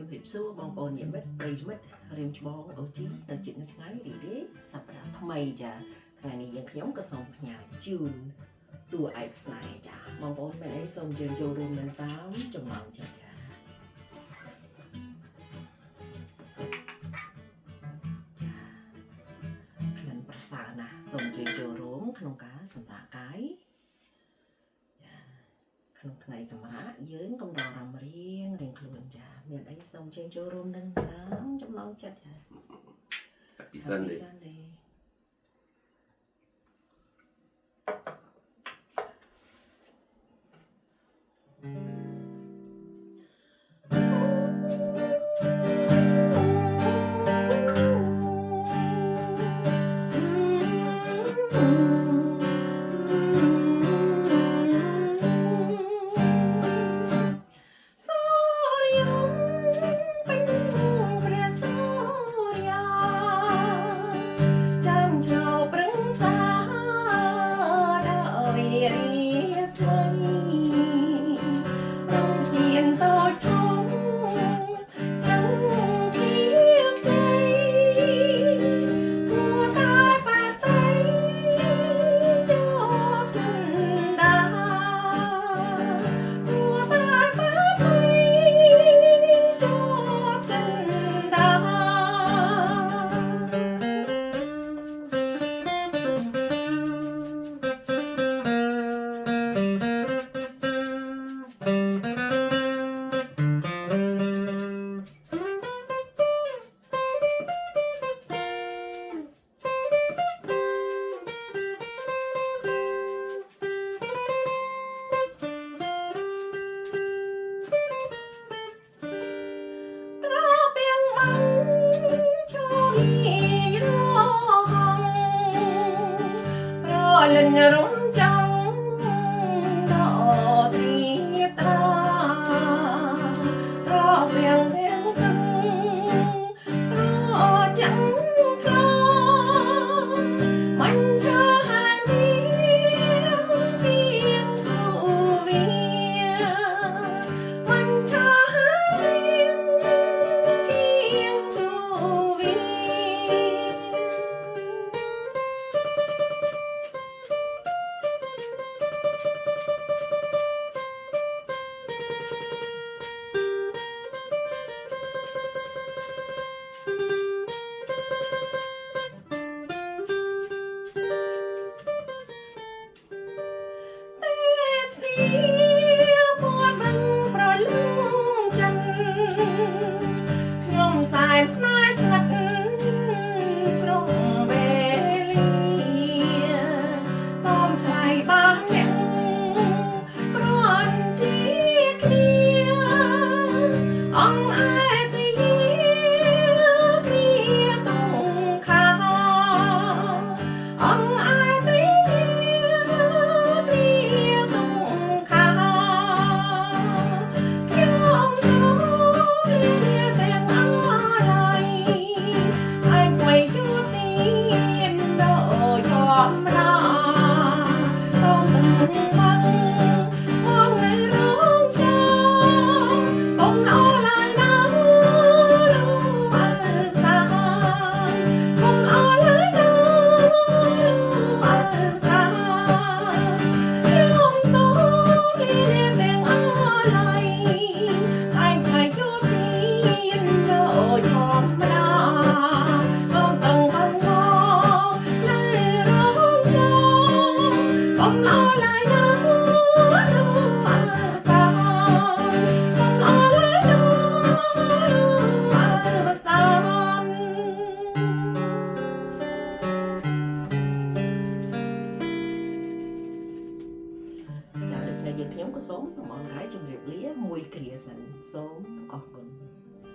ជំរាបសួរបងប្អូនញាតិមិត្តប្រិយមិត្តរៀមច្បងអូជីនៅជិតនៅថ្ងៃរីករាយសប្តាហ៍ថ្មីចាថ្ងៃនេះយើងខ្ញុំក៏សូមផ្ញើជូនតួឯកស្នេហ៍ចាបងប្អូនមានអីសូមជើញចូលរួមនឹងតាមចំណងចិត្តចាក្លិនប្រសើរណាស់សូមជើញចូលរួមក្នុងការសម្រាកកាយក្នុងថ្ងៃសម្រាប់យើងកំដររំរៀងខ្លួនចាមានអីសូមជើញចូលរួមនឹងតាមចំណងចិត្តចា Happy Sunday. Lên rung trong đỏ thiệp ta rõ bèo bèo cưng rõ trắng tròn mình cho hai miếng viên thủ viên mình cho hai miếng viên thủ viên Hãy subscribe cho kênh Ghiền Mì Gõ để không bỏ lỡ Hãy subscribe cho kênh Ghiền Mì Gõ để không bỏ lỡ những video hấp dẫn